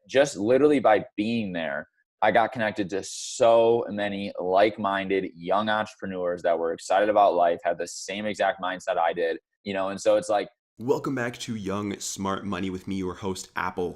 just literally by being there, I got connected to so many like-minded young entrepreneurs that were excited about life, had the same exact mindset I did, and so it's like, welcome back to Young Smart Money with me, your host,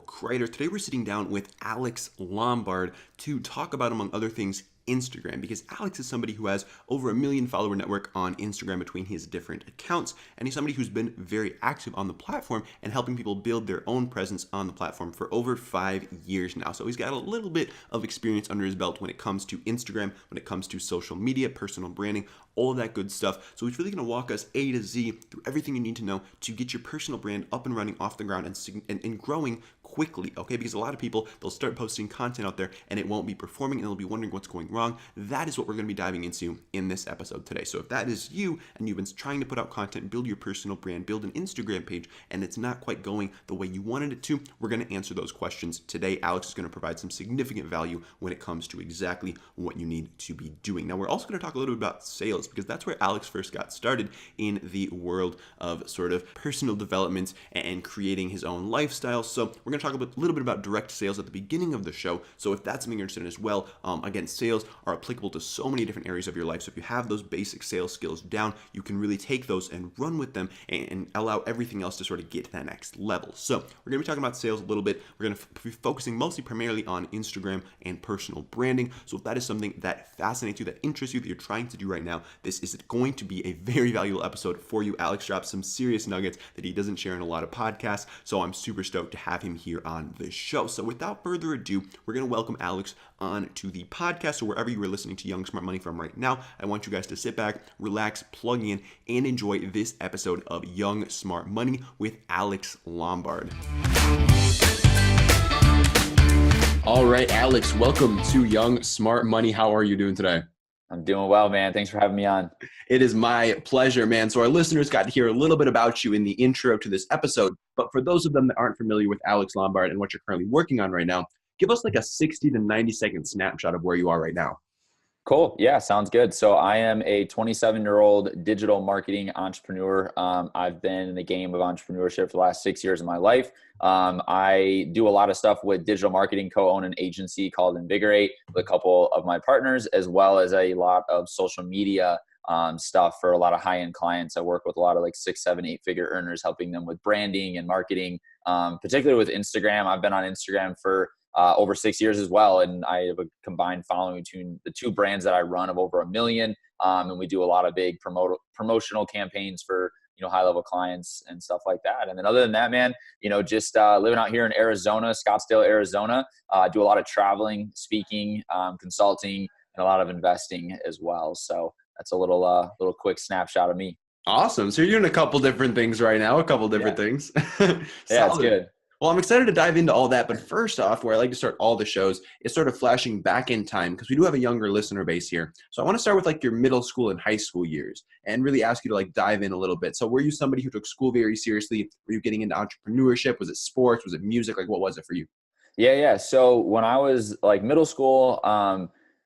Crider. Today we're sitting down with Alex Lombard to talk about, among other things, Instagram, because Alex is somebody who has over 1 million follower network on Instagram between his different accounts, and he's somebody who's been very active on the platform and helping people build their own presence on the platform for over 5 years now. So he's got a little bit of experience under his belt when it comes to Instagram, when it comes to social media, personal branding, all of that good stuff. So he's really going to walk us A to Z through everything you need to know to get your personal brand up and running off the ground and growing quickly, okay? Because a lot of people, they'll start posting content out there and it won't be performing and they'll be wondering what's going wrong. That is what we're going to be diving into in this episode today. So if that is you and you've been trying to put out content, build your personal brand, build an Instagram page, and it's not quite going the way you wanted it to, we're going to answer those questions today. Alex is going to provide some significant value when it comes to exactly what you need to be doing. Now, we're also going to talk a little bit about sales, because that's where Alex first got started in the world of sort of personal development and creating his own lifestyle. So we're going to talk a little bit about direct sales at the beginning of the show. So if that's something you're interested in as well, again, sales are applicable to so many different areas of your life. So if you have those basic sales skills down, you can really take those and run with them and allow everything else to sort of get to that next level. So we're going to be talking about sales a little bit. We're going to be focusing primarily on Instagram and personal branding. So if that is something that fascinates you, that interests you, that you're trying to do right now, this is going to be a very valuable episode for you. Alex drops some serious nuggets that he doesn't share in a lot of podcasts. So I'm super stoked to have him here on the show. So without further ado, we're going to welcome Alex on to the podcast. So wherever you are listening to Young Smart Money from right now, I want you guys to sit back, relax, plug in, and enjoy this episode of Young Smart Money with Alex Lombard. All right, Alex, welcome to Young Smart Money. How are you doing today? I'm doing well, man. Thanks for having me on. It is my pleasure, man. So our listeners got to hear a little bit about you in the intro to this episode, but for those of them that aren't familiar with Alex Lombard and what you're currently working on right now, give us like a 60 to 90 second snapshot of where you are right now. Cool. Yeah, sounds good. So I am a 27-year-old digital marketing entrepreneur. I've been in the game of entrepreneurship for the last 6 years of my life. I do a lot of stuff with digital marketing, co-own an agency called Invigorate with a couple of my partners, as well as a lot of social media stuff for a lot of high-end clients. I work with a lot of like 6, 7, 8-figure earners, helping them with branding and marketing, particularly with Instagram. I've been on Instagram for over 6 years as well. And I have a combined following between the two brands that I run of over 1 million. And we do a lot of big promotional campaigns for, high-level clients and stuff like that. And then other than that, man, just living out here in Arizona, Scottsdale, Arizona, do a lot of traveling, speaking, consulting, and a lot of investing as well. So that's a little quick snapshot of me. Awesome. So you're doing a couple different things right now, a couple different things. Yeah, it's good. Well, I'm excited to dive into all that. But first off, where I like to start all the shows is sort of flashing back in time, because we do have a younger listener base here. So I want to start with like your middle school and high school years and really ask you to like dive in a little bit. So were you somebody who took school very seriously? Were you getting into entrepreneurship? Was it sports? Was it music? Like what was it for you? Yeah. So when I was like middle school,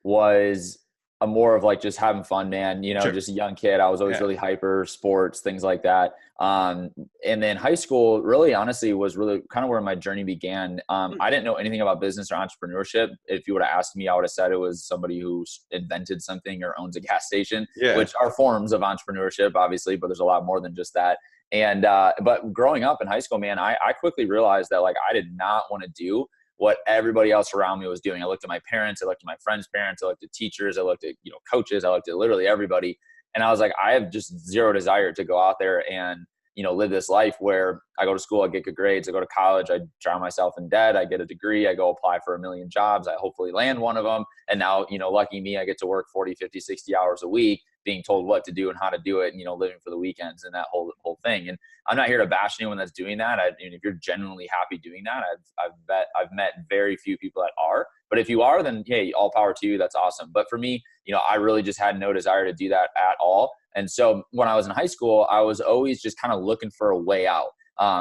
was a more of like just having fun, man, Sure. just a young kid. I was always really hyper, sports, things like that. And then high school really honestly was really kind of where my journey began. I didn't know anything about business or entrepreneurship. If you would have asked me, I would have said it was somebody who invented something or owns a gas station, which are forms of entrepreneurship, obviously, but there's a lot more than just that. And, but growing up in high school, man, I quickly realized that like, I did not want to do what everybody else around me was doing. I looked at my parents, I looked at my friends' parents, I looked at teachers, I looked at, coaches, I looked at literally everybody. And I was like, I have just zero desire to go out there and, live this life where I go to school, I get good grades, I go to college, I drown myself in debt, I get a degree, I go apply for 1 million jobs, I hopefully land one of them. And now, lucky me, I get to work 40, 50, 60 hours a week, being told what to do and how to do it, and, living for the weekends and that whole thing. And I'm not here to bash anyone that's doing that. If you're genuinely happy doing that, I've met very few people that are. But if you are, then hey, all power to you. That's awesome. But for me, I really just had no desire to do that at all. And so when I was in high school, I was always just kind of looking for a way out.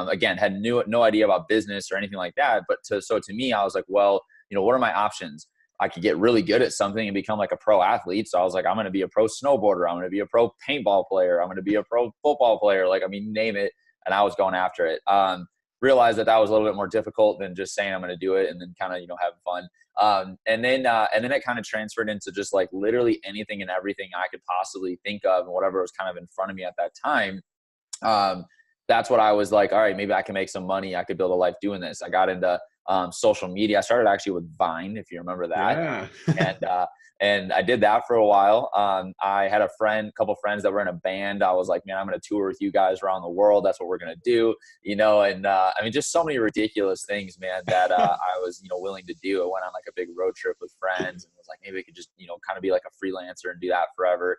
Again, had no idea about business or anything like that. But to me, I was like, well, what are my options? I could get really good at something and become like a pro athlete. So I was like, I'm going to be a pro snowboarder. I'm going to be a pro paintball player. I'm going to be a pro football player. Like, name it. And I was going after it. realized that that was a little bit more difficult than just saying I'm going to do it and then kind of, you know, having fun. And then it kind of transferred into just like literally anything and everything I could possibly think of and whatever was kind of in front of me at that time. That's what I was like, all right, maybe I can make some money. I could build a life doing this. I got into social media. I started actually with Vine, if you remember that. Yeah. And I did that for a while. I had a couple friends that were in a band. I was like, man, I'm going to tour with you guys around the world. That's what we're going to do, you know? And I mean, just so many ridiculous things, man, that I was, you know, willing to do. I went on like a big road trip with friends and was like, maybe I could just, you know, kind of be like a freelancer and do that forever.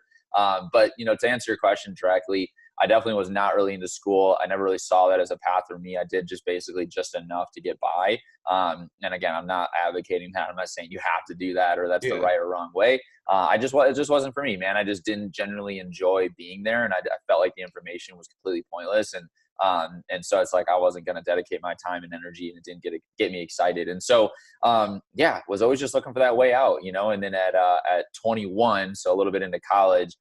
But, you know, to answer your question directly, I definitely was not really into school. I never really saw that as a path for me. I did just basically just enough to get by. And again, I'm not advocating that. I'm not saying you have to do that or that's the right or wrong way. It just wasn't for me, man. I just didn't generally enjoy being there. And I felt like the information was completely pointless. And so it's like, I wasn't going to dedicate my time and energy and it didn't get me excited. And so, was always just looking for that way out, you know, and then at 21, so a little bit into college,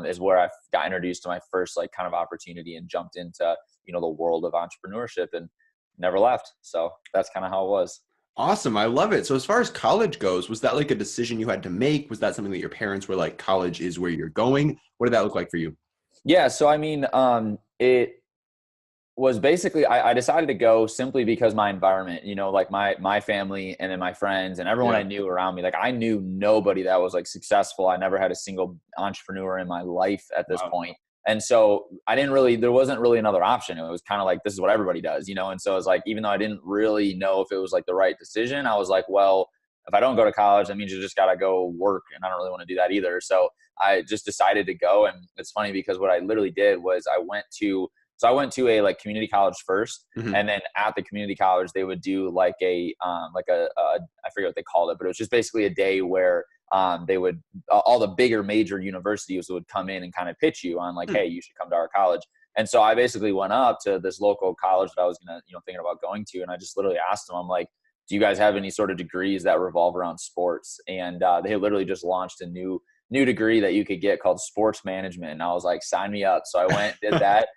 is where I got introduced to my first like kind of opportunity and jumped into, you know, the world of entrepreneurship and never left. So that's kind of how it was. Awesome. I love it. So as far as college goes, was that like a decision you had to make? Was that something that your parents were like, college is where you're going? What did that look like for you? Yeah. So, I mean, it was basically, I decided to go simply because my environment, you know, like my family and then my friends and everyone I knew around me, like I knew nobody that was like successful. I never had a single entrepreneur in my life at this point. And so there wasn't really another option. It was kind of like, this is what everybody does, you know? And so it was like, even though I didn't really know if it was like the right decision, I was like, well, if I don't go to college, that means you just got to go work. And I don't really want to do that either. So I just decided to go. And it's funny because what I literally did was I went to a like community college first, and then at the community college they would do like I forget what they called it, but it was just basically a day where they would all the bigger major universities would come in and kind of pitch you on like, hey, you should come to our college. And so I basically went up to this local college that I was gonna, you know, thinking about going to, and I just literally asked them, I'm like, do you guys have any sort of degrees that revolve around sports? And they literally just launched a new degree that you could get called sports management, and I was like, sign me up. So I went, did that.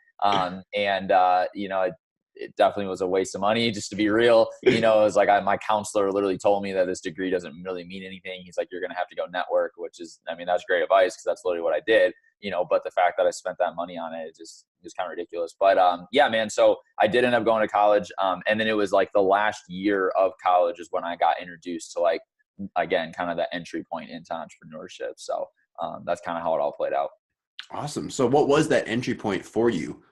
You know, it definitely was a waste of money, just to be real. You know, it was like my counselor literally told me that this degree doesn't really mean anything. He's like, you're going to have to go network, which is, I mean, that's great advice because that's literally what I did, you know, but the fact that I spent that money on it is kind of ridiculous. But yeah, man, so I did end up going to college. And then it was like the last year of college is when I got introduced to like, again, kind of the entry point into entrepreneurship. So that's kind of how it all played out. Awesome. So what was that entry point for you?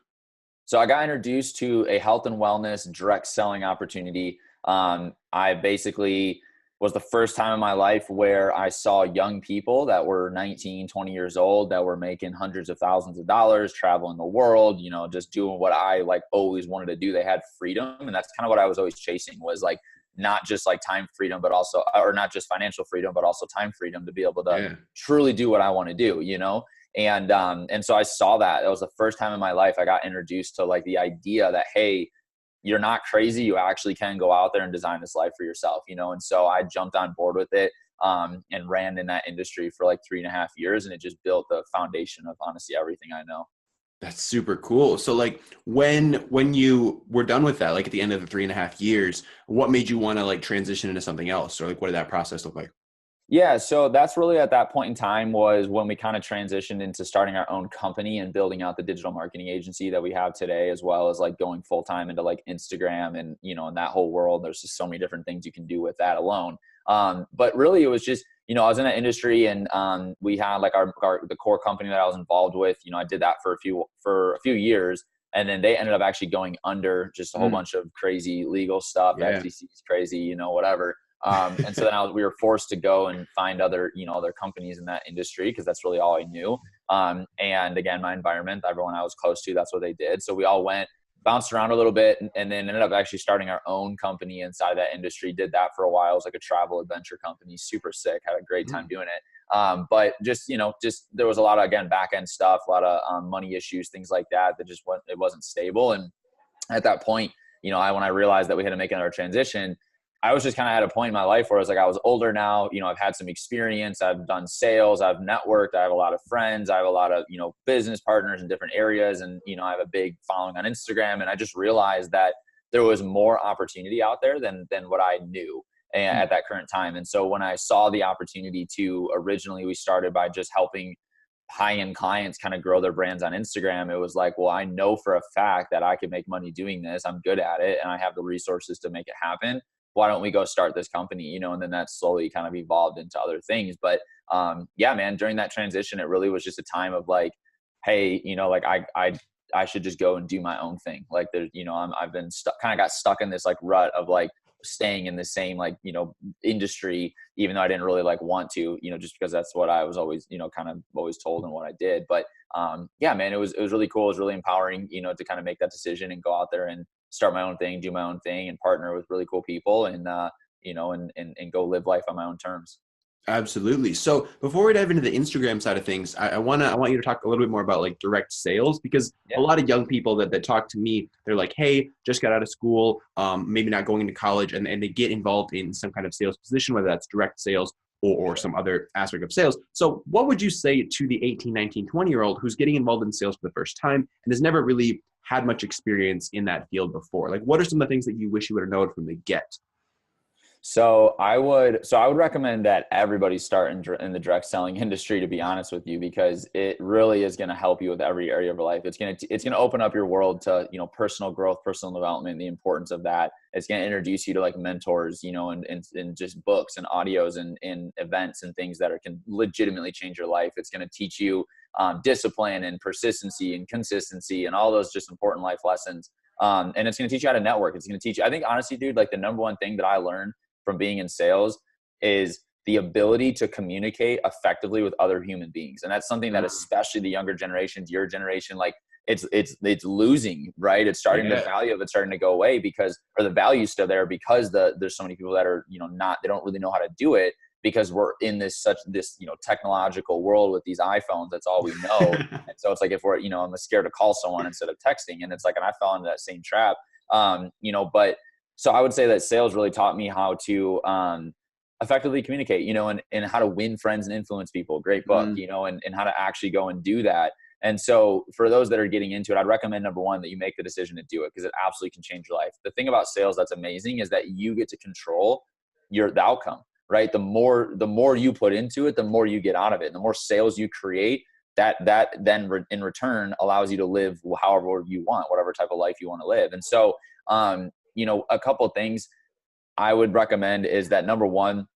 So I got introduced to a health and wellness direct selling opportunity. I basically was the first time in my life where I saw young people that were 19, 20 years old that were making hundreds of thousands of dollars, traveling the world, you know, just doing what I like always wanted to do. They had freedom. And that's kind of what I was always chasing, was like not just like time freedom, but also, or not just financial freedom, but also time freedom to be able to truly do what I want to do, you know? And so I saw that. It was the first time in my life I got introduced to like the idea that, hey, you're not crazy. You actually can go out there and design this life for yourself, you know? And so I jumped on board with it, and ran in that industry for like 3.5 years. And it just built the foundation of honestly everything I know. That's super cool. So like when you were done with that, like at the end of the 3.5 years, what made you want to like transition into something else? Or like, what did that process look like? Yeah, so that's really at that point in time was when we kind of transitioned into starting our own company and building out the digital marketing agency that we have today, as well as like going full time into like Instagram and, you know, in that whole world. There's just so many different things you can do with that alone. But really it was just, you know, I was in that industry and we had like the core company that I was involved with. You know, I did that for a few years, and then they ended up actually going under, just a whole bunch of crazy legal stuff. The FTC is crazy, you know, whatever. And so then we were forced to go and find other companies in that industry, because that's really all I knew. And again, my environment, everyone I was close to, that's what they did. So we all went, bounced around a little bit, and then ended up actually starting our own company inside that industry. Did that for a while. It was like a travel adventure company, super sick, had a great time doing it. But just there was a lot of, again, back end stuff, a lot of money issues, things like that it wasn't stable. And at that point, when I realized that we had to make another transition, I was just kind of at a point in my life where I was like, I was older now, I've had some experience, I've done sales, I've networked, I have a lot of friends, I have a lot of, business partners in different areas. And, I have a big following on Instagram. And I just realized that there was more opportunity out there than what I knew at that current time. And so when I saw the opportunity to, originally we started by just helping high-end clients kind of grow their brands on Instagram. It was like, well, I know for a fact that I can make money doing this. I'm good at it and I have the resources to make it happen. Why don't we go start this company? And then that slowly kind of evolved into other things. But yeah, man, during that transition, it really was just a time of like, hey, like I should just go and do my own thing. Like there's, I've been kind of got stuck in this like rut of like staying in the same like, industry, even though I didn't really like want to, just because that's what I was always, kind of always told and what I did. But yeah, man, it was really cool. It was really empowering, to kind of make that decision and go out there and start my own thing, do my own thing, and partner with really cool people and, and go live life on my own terms. Absolutely. So before we dive into the Instagram side of things, I want you to talk a little bit more about like direct sales, because a lot of young people that talk to me, they're like, hey, just got out of school, maybe not going into college, and they get involved in some kind of sales position, whether that's direct sales or some other aspect of sales. So what would you say to the 18, 19, 20-year-old who's getting involved in sales for the first time and has never really had much experience in that field before? Like, what are some of the things that you wish you would have known from the get? So I would recommend that everybody start in the direct selling industry, to be honest with you, because it really is going to help you with every area of your life. It's going to open up your world to, personal growth, personal development, the importance of that. It's going to introduce you to like mentors, and just books and audios and events and things that can legitimately change your life. It's going to teach you discipline and persistency and consistency and all those just important life lessons. And it's going to teach you how to network. It's going to teach you, I think honestly, dude, like the number one thing that I learned from being in sales is the ability to communicate effectively with other human beings. And that's something that especially the younger generations, your generation, like it's losing, right? It's starting, the value of it's starting to go away or the value's still there because there's so many people that are, they don't really know how to do it because we're in this technological world with these iPhones. That's all we know. And so it's like, if we're, I'm scared to call someone instead of texting. And it's like, and I fell into that same trap, but so I would say that sales really taught me how to effectively communicate, and how to win friends and influence people. Great book, and how to actually go and do that. And so for those that are getting into it, I'd recommend, number one, that you make the decision to do it, because it absolutely can change your life. The thing about sales that's amazing is that you get to control the outcome, right? The more you put into it, the more you get out of it. And the more sales you create, that then in return allows you to live however you want, whatever type of life you want to live. And so, a couple of things I would recommend is that, number one,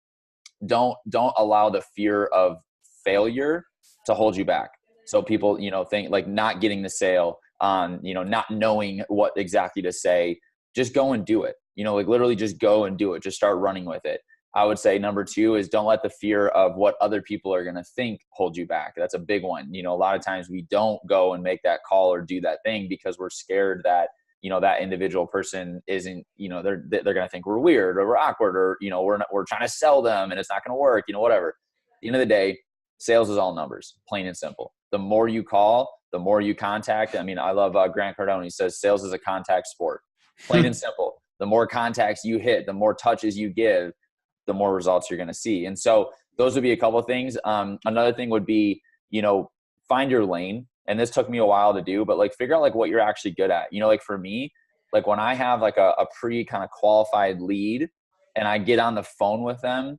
don't allow the fear of failure to hold you back. So people, think like not getting the sale, not knowing what exactly to say, just go and do it, like literally just go and do it. Just start running with it. I would say number two is don't let the fear of what other people are going to think hold you back. That's a big one. A lot of times we don't go and make that call or do that thing because we're scared that that individual person isn't, they're going to think we're weird or we're awkward or, we're trying to sell them and it's not going to work, whatever. At the end of the day, sales is all numbers, plain and simple. The more you call, the more you contact. I mean, I love Grant Cardone. He says sales is a contact sport, plain and simple. The more contacts you hit, the more touches you give, the more results you're going to see. And so those would be a couple of things. Another thing would be, find your lane. And this took me a while to do, but like figure out like what you're actually good at. Like for me, like when I have like a pre kind of qualified lead and I get on the phone with them,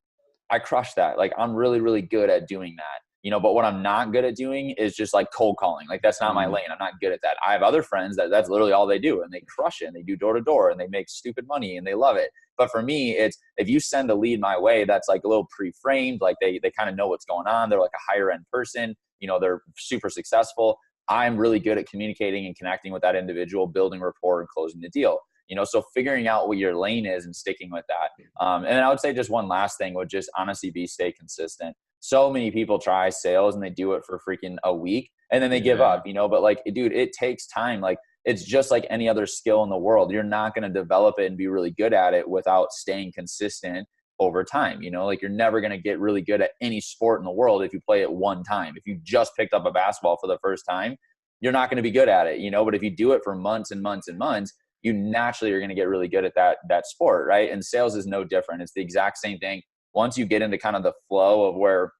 I crush that. Like I'm really, really good at doing that, but what I'm not good at doing is just like cold calling. Like that's not my lane. I'm not good at that. I have other friends that's literally all they do and they crush it and they do door to door and they make stupid money and they love it. But for me, it's if you send a lead my way, that's like a little pre-framed, like they kind of know what's going on. They're like a higher end person, they're super successful. I'm really good at communicating and connecting with that individual, building rapport and closing the deal. So figuring out what your lane is and sticking with that. And then I would say just one last thing would just honestly stay consistent. So many people try sales and they do it for freaking a week and then they give up, but like, dude, it takes time. Like it's just like any other skill in the world. You're not going to develop it and be really good at it without staying consistent over time. Like you're never going to get really good at any sport in the world if you play it one time. If you just picked up a basketball for the first time, you're not going to be good at it, but if you do it for months and months and months, you naturally are going to get really good at that sport, right? And sales is no different. It's the exact same thing. Once you get into kind of the flow of where,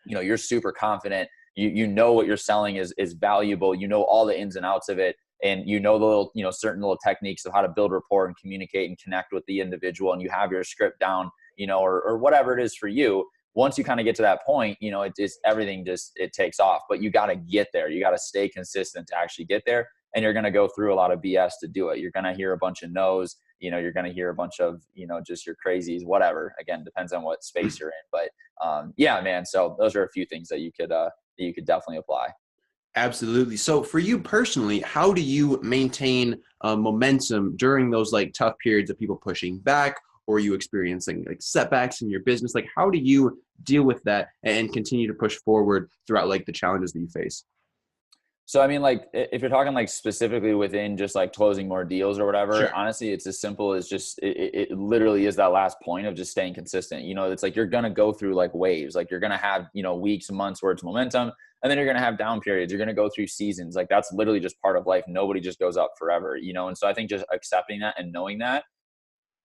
you're super confident, you know what you're selling is valuable, all the ins and outs of it, and you know the little, certain little techniques of how to build rapport and communicate and connect with the individual, and you have your script down, or whatever it is for you. Once you kind of get to that point, it just, everything just, it takes off. But you got to get there. You got to stay consistent to actually get there. And you're going to go through a lot of BS to do it. You're going to hear a bunch of no's, you're going to hear a bunch of, just your crazies, whatever. Again, depends on what space you're in. But yeah, man. So those are a few things that you could definitely apply. Absolutely. So for you personally, how do you maintain momentum during those like tough periods of people pushing back, or are you experiencing like setbacks in your business? Like, how do you deal with that and continue to push forward throughout like the challenges that you face? So, I mean, like, if you're talking like specifically within just like closing more deals or whatever, Sure. honestly, it's as simple as just, it literally is that last point of just staying consistent. It's like, you're going to go through like waves, like you're going to have, weeks and months where it's momentum, and then you're going to have down periods. You're going to go through seasons. Like that's literally just part of life. Nobody just goes up forever, And so I think just accepting that and knowing that,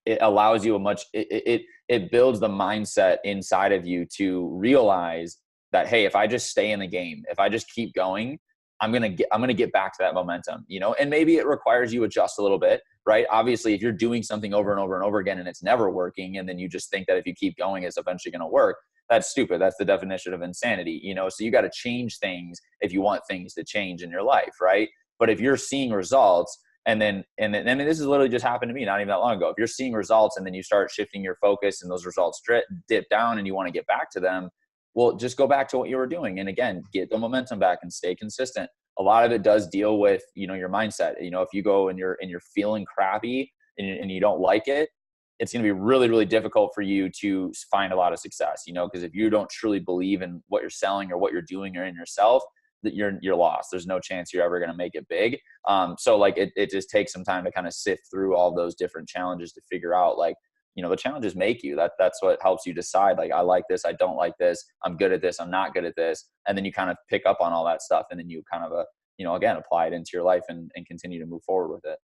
it allows you it builds the mindset inside of you to realize that, hey, if I just stay in the game, if I just keep going, I'm going to get back to that momentum, and maybe it requires you adjust a little bit, right? Obviously, if you're doing something over and over and over again and it's never working, and then you just think that if you keep going, it's eventually going to work, that's stupid. That's the definition of insanity, So you got to change things if you want things to change in your life, right? But if you're seeing results, and then this has literally just happened to me not even that long ago. If you're seeing results and then you start shifting your focus and those results dip down and you want to get back to them, well, just go back to what you were doing. And again, get the momentum back and stay consistent. A lot of it does deal with, your mindset. If you go and you're feeling crappy and you don't like it, it's going to be really, really difficult for you to find a lot of success, because if you don't truly believe in what you're selling or what you're doing or in yourself, that you're lost. There's no chance you're ever going to make it big. So like it just takes some time to kind of sift through all those different challenges to figure out like, the challenges make you. That's what helps you decide, like, I like this, I don't like this, I'm good at this, I'm not good at this. And then you kind of pick up on all that stuff, and then you kind of, again, apply it into your life and continue to move forward with it.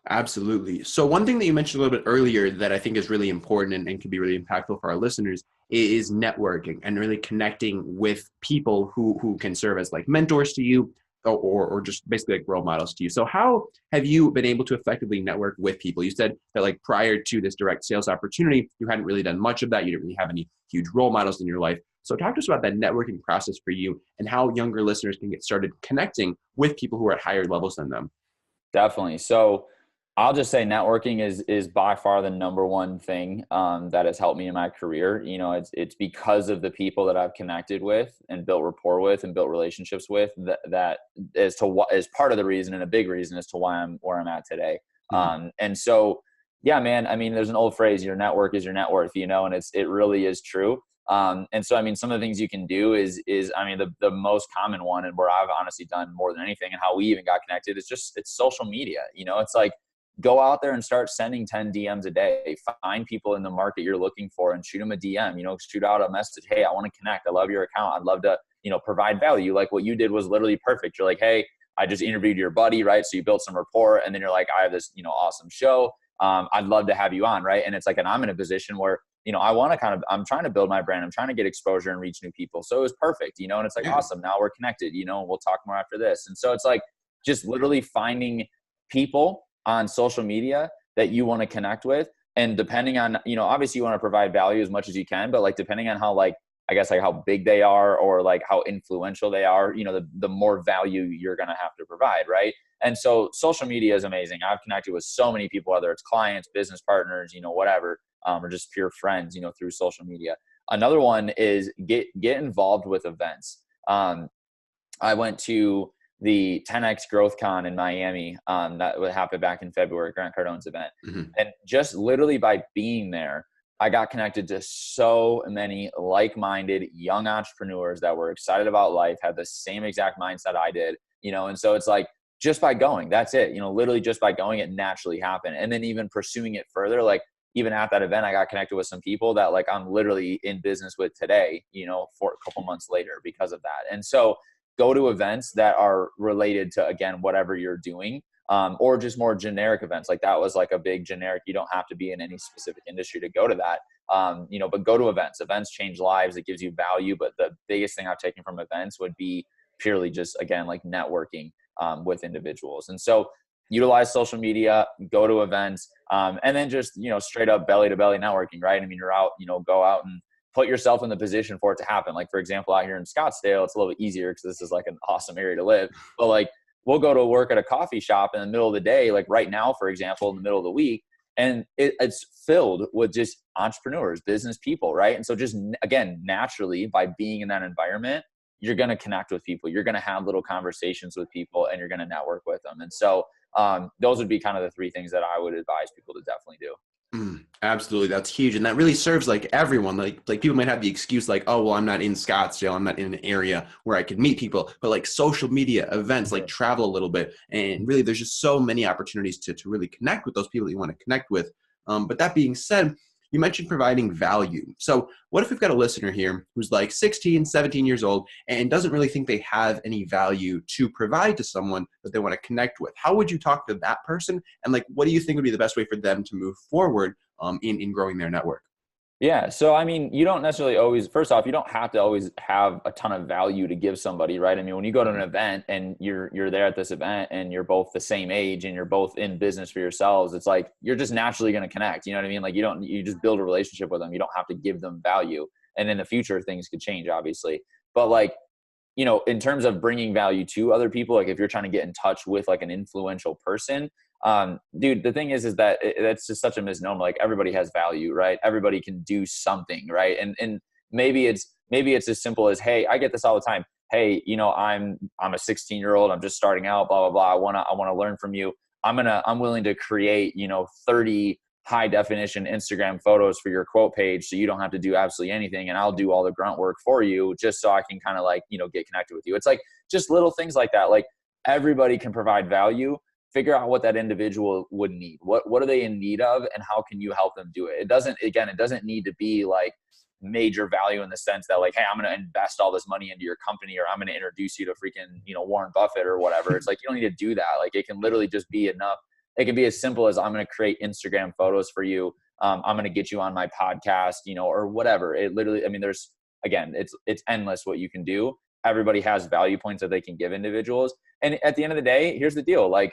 Absolutely. So one thing that you mentioned a little bit earlier that I think is really important and can be really impactful for our listeners is networking and really connecting with people who can serve as like mentors to you, or just basically like role models to you. So how have you been able to effectively network with people? You said that like prior to this direct sales opportunity, you hadn't really done much of that. You didn't really have any huge role models in your life. So talk to us about that networking process for you and how younger listeners can get started connecting with people who are at higher levels than them. Definitely. So I'll just say networking is by far the number one thing that has helped me in my career. It's because of the people that I've connected with and built rapport with and built relationships with that is part of the reason, and a big reason as to why I'm where I'm at today. Mm-hmm. And so, yeah, man, I mean, there's an old phrase, your network is your net worth, and it really is true. And so, I mean, some of the things you can do is I mean, the most common one, and where I've honestly done more than anything and how we even got connected, is it's social media. It's like, go out there and start sending 10 DMs a day. Find people in the market you're looking for and shoot them a DM, shoot out a message. Hey, I want to connect. I love your account. I'd love to, provide value. Like what you did was literally perfect. You're like, hey, I just interviewed your buddy, right? So you built some rapport, and then you're like, I have this, awesome show. I'd love to have you on, right? And it's like, and I'm in a position where, I'm trying to build my brand. I'm trying to get exposure and reach new people. So it was perfect, and it's like, awesome. Now we're connected, we'll talk more after this. And so it's like just literally finding people on social media that you want to connect with. And depending on, obviously you want to provide value as much as you can, but like, depending on how, like, I guess like how big they are or like how influential they are, the more value you're going to have to provide. Right. And so social media is amazing. I've connected with so many people, whether it's clients, business partners, whatever, or just pure friends, through social media. Another one is get involved with events. I went to the 10X Growth Con in Miami. That would happen back in February, Grant Cardone's event. Mm-hmm. And just literally by being there, I got connected to so many like-minded young entrepreneurs that were excited about life, had the same exact mindset I did, and so it's like, just by going, that's it, literally just by going, it naturally happened. And then even pursuing it further, like even at that event, I got connected with some people that like I'm literally in business with today, for a couple months later because of that. And so go to events that are related to, again, whatever you're doing, or just more generic events. Like that was like a big generic, you don't have to be in any specific industry to go to that, but go to events. Events change lives. It gives you value. But the biggest thing I've taken from events would be purely just, again, like networking. with individuals. And so utilize social media, go to events, and then just, straight up belly to belly networking, right? I mean, you're out, go out and put yourself in the position for it to happen. Like, for example, out here in Scottsdale, it's a little bit easier because this is like an awesome area to live. But like, we'll go to work at a coffee shop in the middle of the day, like right now, for example, in the middle of the week, and it's filled with just entrepreneurs, business people, right? And so just, again, naturally, by being in that environment, you're going to connect with people. You're going to have little conversations with people, and you're going to network with them. And so those would be kind of the three things that I would advise people to definitely do. Absolutely. That's huge. And that really serves like everyone. Like people might have the excuse like, oh, well, I'm not in Scottsdale. I'm not in an area where I can meet people, but like social media events, like travel a little bit. And really there's just so many opportunities to really connect with those people that you want to connect with. But that being said, you mentioned providing value. So what if we've got a listener here who's like 16, 17 years old and doesn't really think they have any value to provide to someone that they want to connect with? How would you talk to that person? And like, what do you think would be the best way for them to move forward in growing their network? Yeah. So, I mean, you don't necessarily always, first off, you don't have to always have a ton of value to give somebody, right? I mean, when you go to an event and you're there at this event and you're both the same age and you're both in business for yourselves, it's like, you're just naturally going to connect. You know what I mean? Like you just build a relationship with them. You don't have to give them value. And in the future, things could change, obviously. But like, in terms of bringing value to other people, like if you're trying to get in touch with like an influential person, dude, the thing is that that's just such a misnomer. Like everybody has value, right? Everybody can do something, right? And maybe it's as simple as, hey, I get this all the time. Hey, I'm a 16-year-old. I'm just starting out, blah, blah, blah. I want to learn from you. I'm willing to create, 30 high definition Instagram photos for your quote page. So you don't have to do absolutely anything. And I'll do all the grunt work for you just so I can kind of like, get connected with you. It's like just little things like that. Like everybody can provide value. Figure out what that individual would need. What are they in need of, and how can you help them do it? It doesn't need to be like major value in the sense that like, hey, I'm going to invest all this money into your company, or I'm going to introduce you to freaking, Warren Buffett or whatever. It's like, you don't need to do that. Like it can literally just be enough. It can be as simple as, I'm going to create Instagram photos for you. I'm going to get you on my podcast, or whatever. It literally, I mean, it's endless what you can do. Everybody has value points that they can give individuals. And at the end of the day, here's the deal. Like,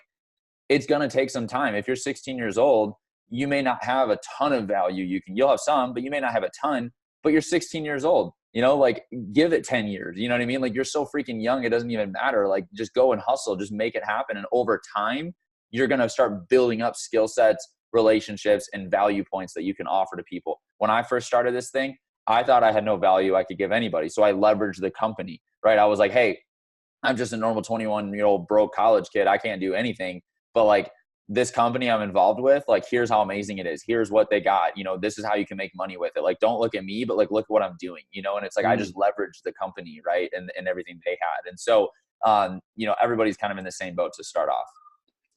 it's going to take some time. If you're 16 years old, you may not have a ton of value. You'll have some, but you may not have a ton, but you're 16 years old, like give it 10 years. You know what I mean? Like you're so freaking young. It doesn't even matter. Like just go and hustle, just make it happen. And over time, you're going to start building up skill sets, relationships, and value points that you can offer to people. When I first started this thing, I thought I had no value I could give anybody. So I leveraged the company, right? I was like, hey, I'm just a normal 21-year-old broke college kid. I can't do anything. But like this company I'm involved with, like, here's how amazing it is. Here's what they got. This is how you can make money with it. Like, don't look at me, but like, look at what I'm doing, and it's like, I just leveraged the company, right. And everything they had. And so, everybody's kind of in the same boat to start off.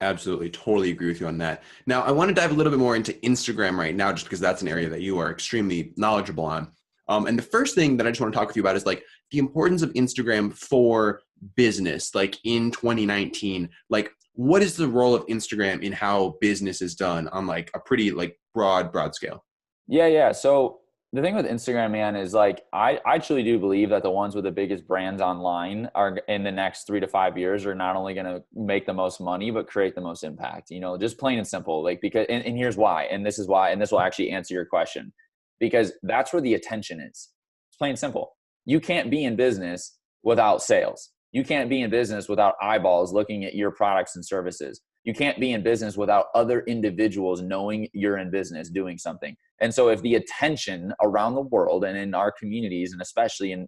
Absolutely. Totally agree with you on that. Now, I want to dive a little bit more into Instagram right now, just because that's an area that you are extremely knowledgeable on. And the first thing that I just want to talk with you about is like the importance of Instagram for business, like in 2019, like what is the role of Instagram in how business is done on like a pretty like broad scale? Yeah. So the thing with Instagram, man, is like, I truly do believe that the ones with the biggest brands online are in the next 3 to 5 years are not only going to make the most money, but create the most impact, just plain and simple. Like, because, and here's why, and this is why, and this will actually answer your question, because that's where the attention is. It's plain and simple. You can't be in business without sales. You can't be in business without eyeballs looking at your products and services. You can't be in business without other individuals knowing you're in business doing something. And so if the attention around the world and in our communities, and especially in,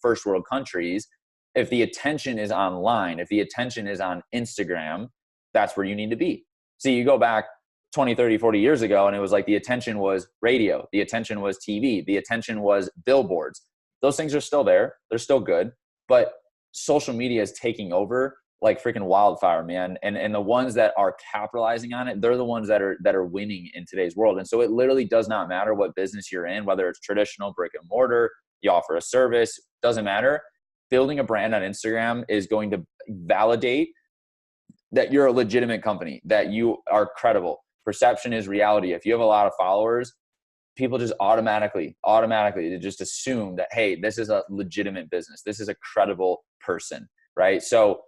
first world countries, if the attention is online, if the attention is on Instagram, that's where you need to be. See, you go back 20, 30, 40 years ago, and it was like the attention was radio, the attention was TV, the attention was billboards. Those things are still there. They're still good. But social media is taking over like freaking wildfire, man. And the ones that are capitalizing on it, they're the ones that are winning in today's world. And so it literally does not matter what business you're in, whether it's traditional brick and mortar, you offer a service, doesn't matter. Building a brand on Instagram is going to validate that you're a legitimate company, that you are credible. Perception is reality. If you have a lot of followers, people just automatically just assume that, hey, this is a legitimate business. This is a credible person, right? So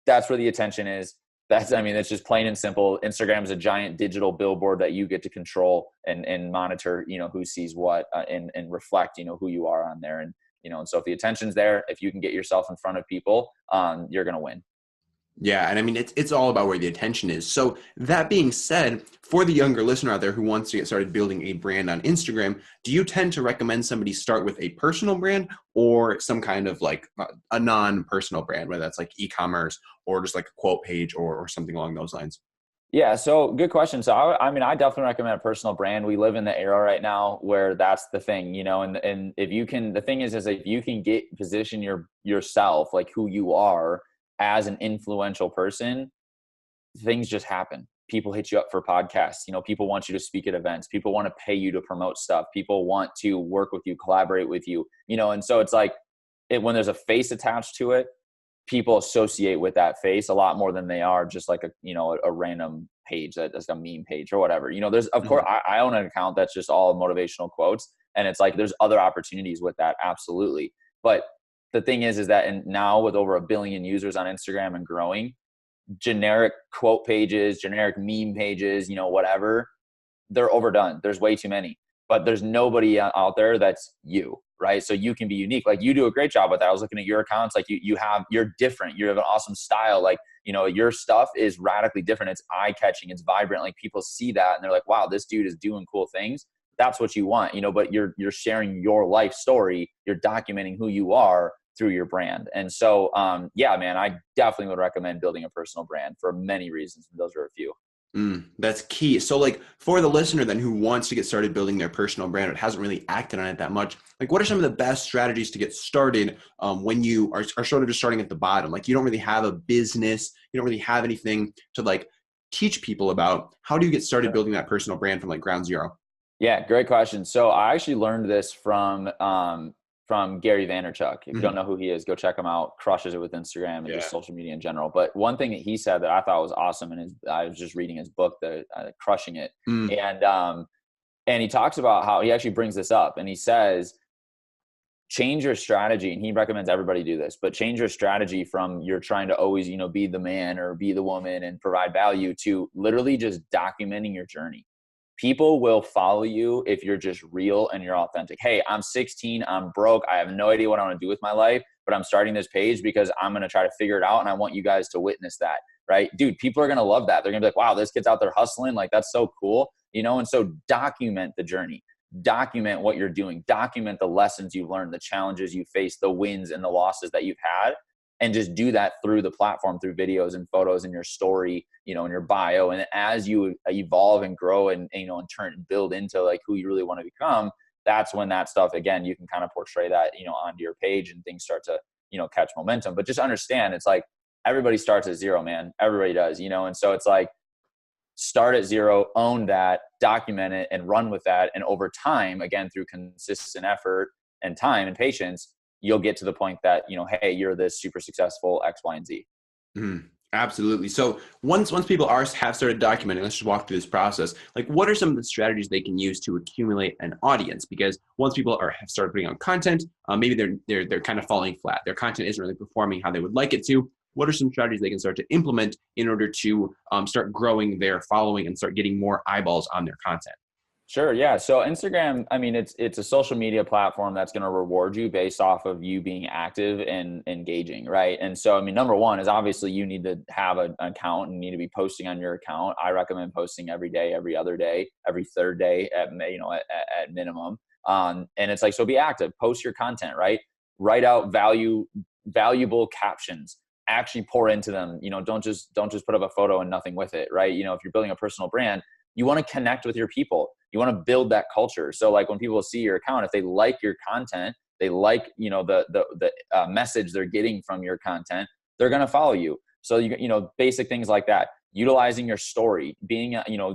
That's where the attention is. It's just plain and simple. Instagram is a giant digital billboard that you get to control and monitor, who sees what, and reflect, who you are on there. And so if the attention's there, if you can get yourself in front of people, you're going to win. Yeah. And I mean, it's all about where the attention is. So that being said, for the younger listener out there who wants to get started building a brand on Instagram, do you tend to recommend somebody start with a personal brand or some kind of like a non-personal brand, whether that's like e-commerce or just like a quote page or something along those lines? Yeah. So good question. So I definitely recommend a personal brand. We live in the era right now where that's the thing, and if you can, the thing is if you can position yourself, like who you are as an influential person, things just happen. People hit you up for podcasts. People want you to speak at events. People want to pay you to promote stuff. People want to work with you, collaborate with you, and so it's like when there's a face attached to it, people associate with that face a lot more than they are just like a random page that's a meme page or whatever. There's, of course, I own an account that's just all motivational quotes, and it's like there's other opportunities with that, absolutely. But the thing is that, and now with over 1 billion users on Instagram and growing, generic quote pages, generic meme pages, whatever, they're overdone. There's way too many, but there's nobody out there that's you, right? So you can be unique. Like you do a great job with that. I was looking at your accounts. Like you're different. You have an awesome style. Like, your stuff is radically different. It's eye catching. It's vibrant. Like people see that and they're like, wow, this dude is doing cool things. That's what you want, but you're sharing your life story. You're documenting who you are through your brand. And so, yeah, man, I definitely would recommend building a personal brand for many reasons. Those are a few. That's key. So like for the listener then who wants to get started building their personal brand, but hasn't really acted on it that much, like what are some of the best strategies to get started when you are sort of just starting at the bottom? Like you don't really have a business, you don't really have anything to like teach people about. How do you get started building that personal brand from like ground zero? Yeah, great question. So I actually learned this from Gary Vaynerchuk. If you don't know who he is, go check him out. Crushes it with Instagram and just social media in general. But one thing that he said that I thought was awesome, and I was just reading his book, Crushing It, and he talks about how he actually brings this up, and he says, change your strategy. And he recommends everybody do this, but change your strategy from you're trying to always, be the man or be the woman and provide value to literally just documenting your journey. People will follow you if you're just real and you're authentic. Hey, I'm 16, I'm broke, I have no idea what I want to do with my life, but I'm starting this page because I'm going to try to figure it out and I want you guys to witness that, right? Dude, people are going to love that. They're going to be like, wow, this kid's out there hustling. Like, that's so cool, And so document the journey. Document what you're doing. Document the lessons you've learned, the challenges you faced, the wins and the losses that you've had. And just do that through the platform, through videos and photos and your story, in your bio. And as you evolve and grow and and turn and build into like who you really want to become, that's when that stuff, again, you can kind of portray that, onto your page and things start to, catch momentum. But just understand, it's like everybody starts at zero, man. Everybody does, And so it's like, start at zero, own that, document it, and run with that. And over time, again, through consistent effort and time and patience, you'll get to the point that, hey, you're this super successful X, Y, and Z. Absolutely. So once people have started documenting, let's just walk through this process. Like, what are some of the strategies they can use to accumulate an audience? Because once people have started putting out content, maybe they're kind of falling flat. Their content isn't really performing how they would like it to. What are some strategies they can start to implement in order to start growing their following and start getting more eyeballs on their content? Sure. Yeah. So Instagram, it's a social media platform that's going to reward you based off of you being active and engaging. Right. And so, number one is obviously you need to have an account and need to be posting on your account. I recommend posting every day, every other day, every third day at minimum. And it's like, so be active, post your content, right? Write out valuable captions, actually pour into them. Don't just put up a photo and nothing with it. Right. If you're building a personal brand, you want to connect with your people. You want to build that culture. So like when people see your account, if they like your content, they like, the message they're getting from your content, they're going to follow you. So, basic things like that, utilizing your story, being,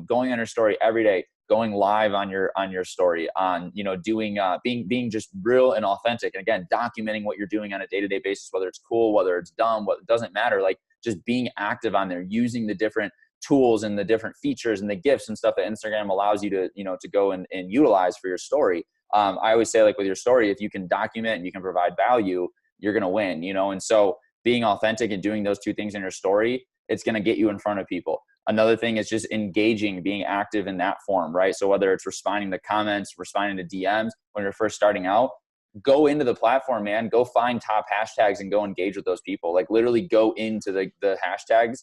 going on your story every day, going live on your story, on, doing, being just real and authentic. And again, documenting what you're doing on a day-to-day basis, whether it's cool, whether it's dumb, what it doesn't matter. Like just being active on there, using the different tools and the different features and the gifts and stuff that Instagram allows you to, to go and utilize for your story. I always say, like with your story, if you can document and you can provide value, you're going to win, And so being authentic and doing those two things in your story, it's going to get you in front of people. Another thing is just engaging, being active in that form, right? So whether it's responding to comments, responding to DMs when you're first starting out, go into the platform, man. Go find top hashtags and go engage with those people. Like literally go into the hashtags,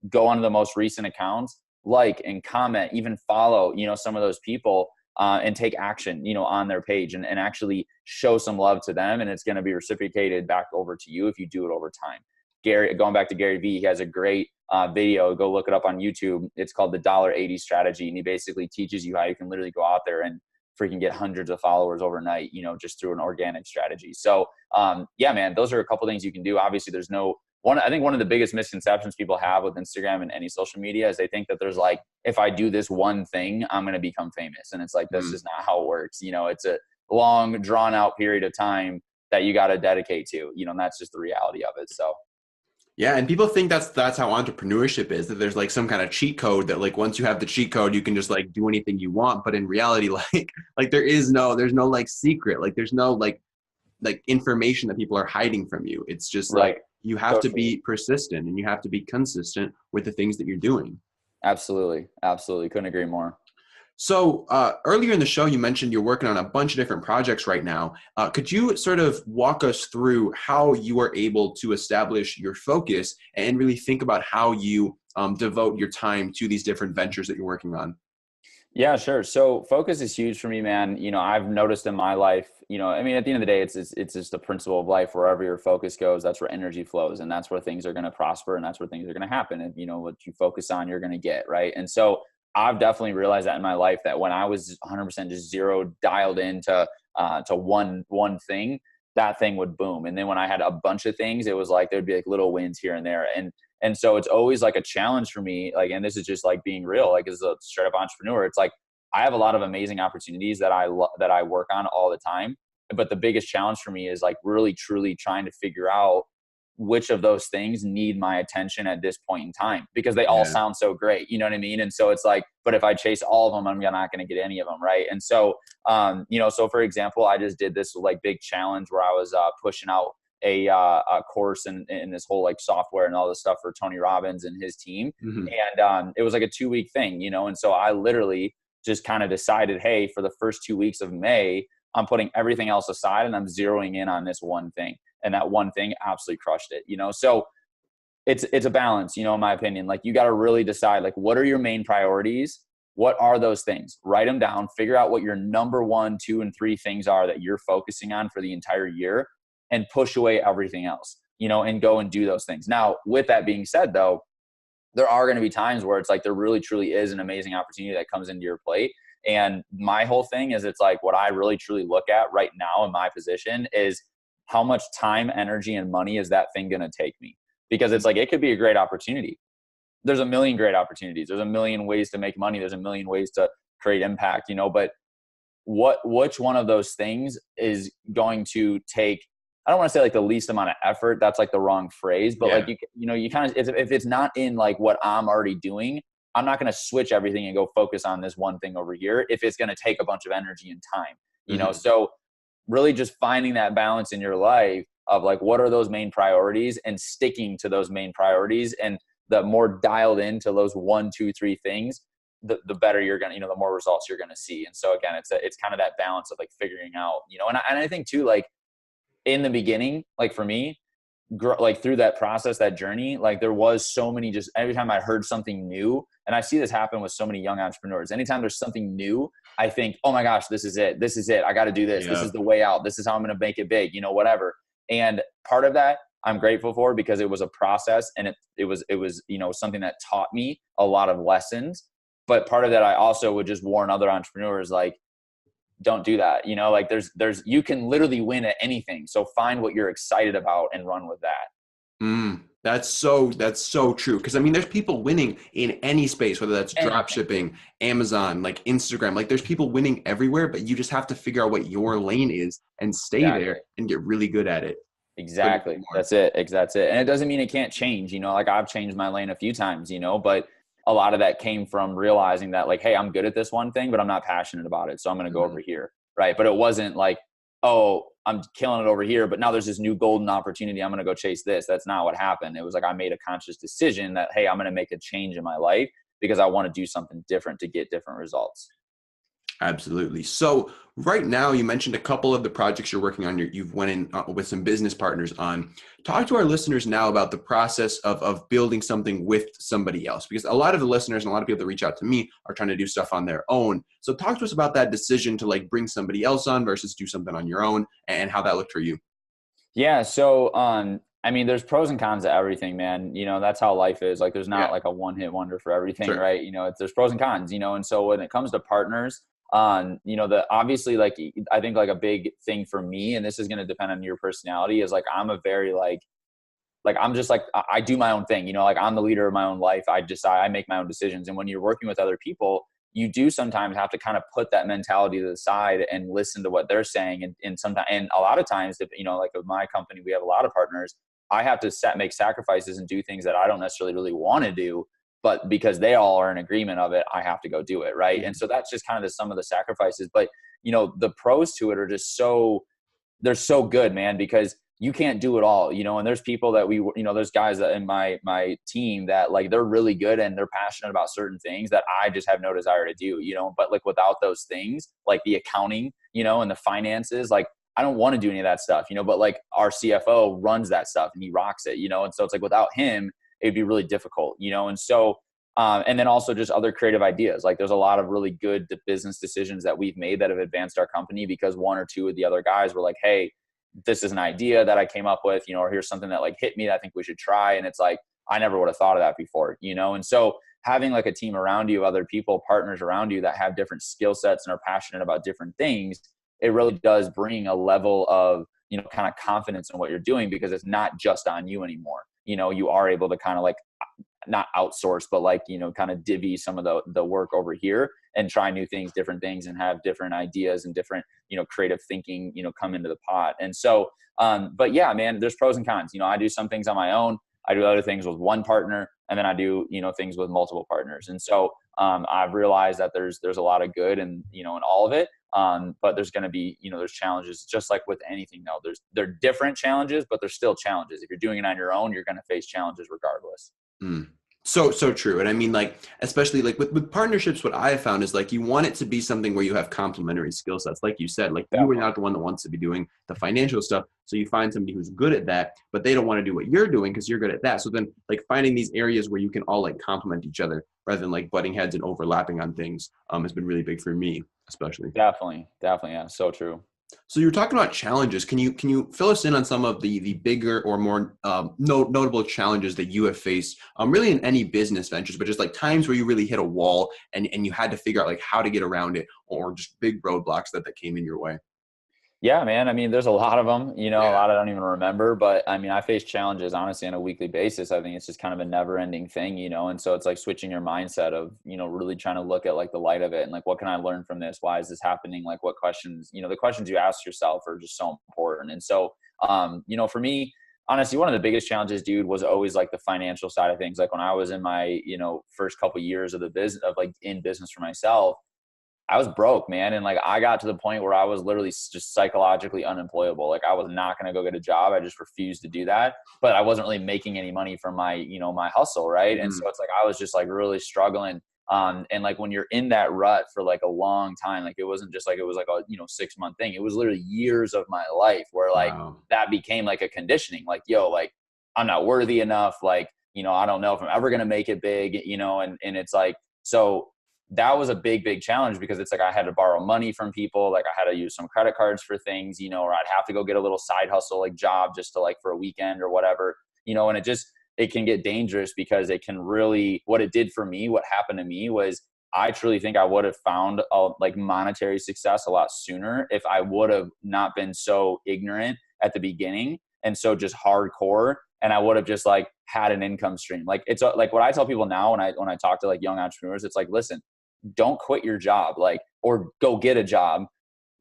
go onto the most recent accounts, like and comment, even follow, some of those people, and take action, on their page and actually show some love to them. And it's going to be reciprocated back over to you if you do it over time. Going back to Gary Vee, he has a great video. Go look it up on YouTube. It's called the $80 strategy. And he basically teaches you how you can literally go out there and freaking get hundreds of followers overnight, just through an organic strategy. So, yeah, man, those are a couple things you can do. Obviously there's I think one of the biggest misconceptions people have with Instagram and any social media is they think that there's like, if I do this one thing, I'm going to become famous. And it's like, that's just not how it works. It's a long drawn out period of time that you got to dedicate to, and that's just the reality of it. So. Yeah, and people think that's how entrepreneurship is, that there's like some kind of cheat code that like once you have the cheat code, you can just like do anything you want. But in reality, like there's no like secret, like there's no like information that people are hiding from you. It's just like you have to be persistent and you have to be consistent with the things that you're doing. Absolutely. Absolutely. Couldn't agree more. So earlier in the show, you mentioned you're working on a bunch of different projects right now. Could you sort of walk us through how you are able to establish your focus and really think about how you devote your time to these different ventures that you're working on? Yeah, sure. So focus is huge for me, man. I've noticed in my life, at the end of the day, it's just the principle of life. Wherever your focus goes, that's where energy flows, and that's where things are going to prosper, and that's where things are going to happen. And what you focus on, you're going to get, right? And so I've definitely realized that in my life, that when I was 100% just zero dialed into to one thing, that thing would boom. And then when I had a bunch of things, it was like there'd be like little wins here and there. And so it's always like a challenge for me. Like, and this is just like being real, like as a straight up entrepreneur, it's like I have a lot of amazing opportunities that I work on all the time. But the biggest challenge for me is like really truly trying to figure out which of those things need my attention at this point in time, because they all sound so great. You know what I mean? And so it's like, but if I chase all of them, I'm not going to get any of them. Right. And so, so for example, I just did this like big challenge where I was pushing out a course in this whole like software and all this stuff for Tony Robbins and his team. Mm-hmm. And it was like a 2-week thing, and so I literally just kind of decided, hey, for the first 2 weeks of May, I'm putting everything else aside and I'm zeroing in on this one thing. And that one thing absolutely crushed it, So it's a balance, in my opinion. Like you got to really decide, like, what are your main priorities? What are those things? Write them down, figure out what your number 1, 2, and 3 things are that you're focusing on for the entire year, and push away everything else, and go and do those things. Now, with that being said, though, there are going to be times where it's like there really truly is an amazing opportunity that comes into your plate. And my whole thing is, it's like what I really truly look at right now in my position is how much time, energy, and money is that thing going to take me? Because it's like, it could be a great opportunity. There's a million great opportunities. There's a million ways to make money. There's a million ways to create impact, but which one of those things is going to take, I don't want to say like the least amount of effort. That's like the wrong phrase, but like, you kind of, if it's not in like what I'm already doing, I'm not going to switch everything and go focus on this one thing over here if it's going to take a bunch of energy and time, so really just finding that balance in your life of like, what are those main priorities, and sticking to those main priorities. And the more dialed into those 1, 2, 3 things, the better you're going to, the more results you're going to see. And so again, it's kind of that balance of like figuring out, and I think too, like in the beginning, like for me, like through that process, that journey, like there was so many, just every time I heard something new, and I see this happen with so many young entrepreneurs, anytime there's something new, I think, oh my gosh, this is it. I got to do this. Yeah. This is the way out. This is how I'm going to make it big, whatever. And part of that I'm grateful for, because it was a process, and it was, something that taught me a lot of lessons. But part of that, I also would just warn other entrepreneurs, like, don't do that. Like you can literally win at anything. So find what you're excited about and run with that. That's so true. Cause there's people winning in any space, whether that's drop shipping, Amazon, like Instagram, like there's people winning everywhere, but you just have to figure out what your lane is and stay there and get really good at it. Exactly. That's it. And it doesn't mean it can't change, like I've changed my lane a few times, but a lot of that came from realizing that like, hey, I'm good at this one thing, but I'm not passionate about it. So I'm going to go over here. Right. But it wasn't like, oh, I'm killing it over here, but now there's this new golden opportunity. I'm going to go chase this. That's not what happened. It was like, I made a conscious decision that, hey, I'm going to make a change in my life because I want to do something different to get different results. Absolutely. So right now, you mentioned a couple of the projects you're working on. You've went in with some business partners on. Talk to our listeners now about the process of building something with somebody else, because a lot of the listeners and a lot of people that reach out to me are trying to do stuff on their own. So talk to us about that decision to like bring somebody else on versus do something on your own, and how that looked for you. Yeah. So, I mean, there's pros and cons to everything, man. You know, that's how life is. Like, there's not like a one hit wonder for everything, Sure. right? You know, there's pros and cons, you know? And so when it comes to partners, you know, obviously, like, I think like a big thing for me, and this is going to depend on your personality, is like, I'm a very I'm just like, I do my own thing, you know, like I'm the leader of my own life. I decide, I make my own decisions. And when you're working with other people, you do sometimes have to kind of put that mentality to the side and listen to what they're saying. And sometimes, and a lot of times, you know, like with my company, we have a lot of partners. I have to make sacrifices and do things that I don't necessarily really want to do, but because they all are in agreement of it, I have to go do it. Right. And so that's just kind of some of the sacrifices, but you know, the pros to it are just they're so good, man, because you can't do it all, you know, and there's people that you know, there's guys that in my team that like, they're really good and they're passionate about certain things that I just have no desire to do, you know, but like without those things, like the accounting, you know, and the finances, like I don't want to do any of that stuff, you know, but like our CFO runs that stuff and he rocks it, you know? And so it's like, without him, it'd be really difficult, you know? And so, and then also just other creative ideas. Like there's a lot of really good business decisions that we've made that have advanced our company because one or two of the other guys were like, hey, this is an idea that I came up with, you know, or here's something that like hit me that I think we should try. And it's like, I never would have thought of that before, you know? And so having like a team around you, other people, partners around you that have different skill sets and are passionate about different things, it really does bring a level of, you know, kind of confidence in what you're doing because it's not just on you anymore. You know, you are able to kind of like not outsource, but like, you know, kind of divvy some of the work over here and try new things, different things, and have different ideas and different, you know, creative thinking, you know, come into the pot. And so, but yeah, man, there's pros and cons. You know, I do some things on my own. I do other things with one partner, and then I do, you know, things with multiple partners. And so I've realized that there's a lot of good and, you know, in all of it. But there's going to be, you know, there's challenges just like with anything though. They're different challenges, but there's still challenges. If you're doing it on your own, you're going to face challenges regardless. Mm. So true. And I mean, like, especially like with partnerships, what I have found is like, you want it to be something where you have complementary skill sets. Like you said, like you are not the one that wants to be doing the financial stuff. So you find somebody who's good at that, but they don't want to do what you're doing because you're good at that. So then like finding these areas where you can all like complement each other rather than like butting heads and overlapping on things has been really big for me, especially. Definitely. Yeah. So true. So you were talking about challenges. Can you fill us in on some of the bigger or more notable challenges that you have faced, really in any business ventures, but just like times where you really hit a wall and you had to figure out like how to get around it, or just big roadblocks that came in your way? Yeah, man. I mean, there's a lot of them, you know, a Yeah. lot I don't even remember, but I mean, I face challenges honestly on a weekly basis. I think it's just kind of a never ending thing, you know? And so it's like switching your mindset of, you know, really trying to look at like the light of it and like, what can I learn from this? Why is this happening? Like what questions, you know, the questions you ask yourself are just so important. And so, you know, for me, honestly, one of the biggest challenges, dude, was always like the financial side of things. Like when I was in my, you know, first couple of years of the business of like in business for myself, I was broke, man. And like, I got to the point where I was literally just psychologically unemployable. Like I was not going to go get a job. I just refused to do that, but I wasn't really making any money from my, you know, my hustle. Right. And so it's like, I was just like really struggling. And like, when you're in that rut for like a long time, like it wasn't just like, it was like a, you know, 6-month thing. It was literally years of my life where like Wow. that became like a conditioning, like, yo, like I'm not worthy enough. Like, you know, I don't know if I'm ever going to make it big, you know, and it's like, so that was a big challenge because it's like I had to borrow money from people. Like I had to use some credit cards for things, you know, or I'd have to go get a little side hustle, like job just to like for a weekend or whatever, you know, and it can get dangerous because it can really, what it did for me, what happened to me was I truly think I would have found like monetary success a lot sooner if I would have not been so ignorant at the beginning and so just hardcore. And I would have just like had an income stream. Like it's like what I tell people now when I talk to like young entrepreneurs, it's like, listen, don't quit your job, like, or go get a job.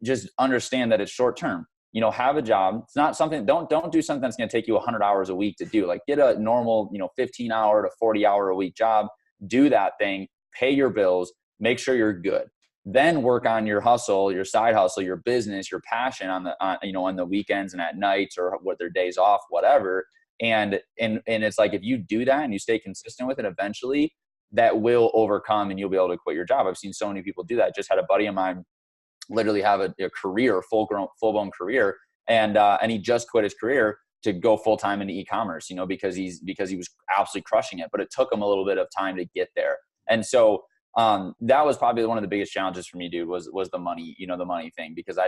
Just understand that it's short term, you know, have a job. It's not something, don't do something that's going to take you 100 hours a week to do. Like get a normal, you know, 15-hour to 40-hour a week job, do that thing, pay your bills, make sure you're good. then work on your hustle, your side hustle, your business, your passion on the weekends and at nights or what their days off, whatever. And it's like, if you do that and you stay consistent with it, eventually that will overcome and you'll be able to quit your job. I've seen so many people do that. Just had a buddy of mine literally have a career, full blown career. And he just quit his career to go full time into e-commerce, because he was absolutely crushing it, but it took him a little bit of time to get there. And so that was probably one of the biggest challenges for me, dude, was the money, the money thing, because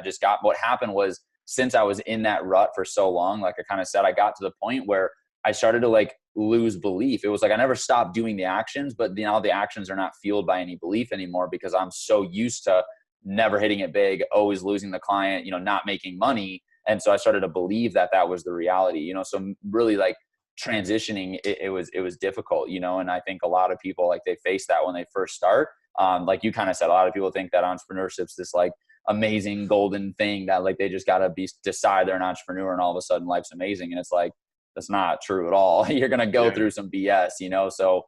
what happened was, since I was in that rut for so long, like I kind of said, I got to the point where I started to like lose belief. It was like, I never stopped doing the actions, but now the actions are not fueled by any belief anymore, because I'm so used to never hitting it big, always losing the client, not making money. And so I started to believe that was the reality, so really like transitioning, it was difficult, and I think a lot of people, like, they face that when they first start. Like you kind of said, a lot of people think that entrepreneurship's this like amazing golden thing that like they just got to decide they're an entrepreneur and all of a sudden life's amazing. And it's like, that's not true at all. You're going to go through some BS, so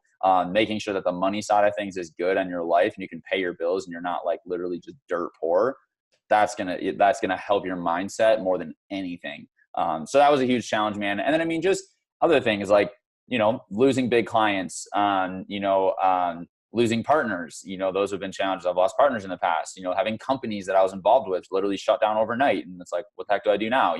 making sure that the money side of things is good on your life and you can pay your bills and you're not like literally just dirt poor. That's going to help your mindset more than anything. So that was a huge challenge, man. And then, I mean, just other things like, losing big clients, losing partners, those have been challenges. I've lost partners in the past, having companies that I was involved with literally shut down overnight. And it's like, what the heck do I do now?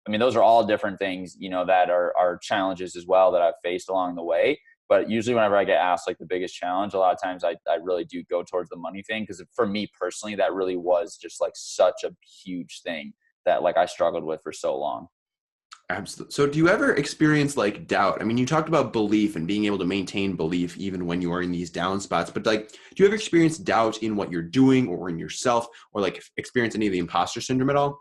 Those are all different things, that are challenges as well that I've faced along the way. But usually whenever I get asked like the biggest challenge, a lot of times I really do go towards the money thing. Cause for me personally, that really was just like such a huge thing that like I struggled with for so long. Absolutely. So do you ever experience like doubt? I mean, you talked about belief and being able to maintain belief even when you are in these down spots, but like, do you ever experience doubt in what you're doing or in yourself, or like experience any of the imposter syndrome at all?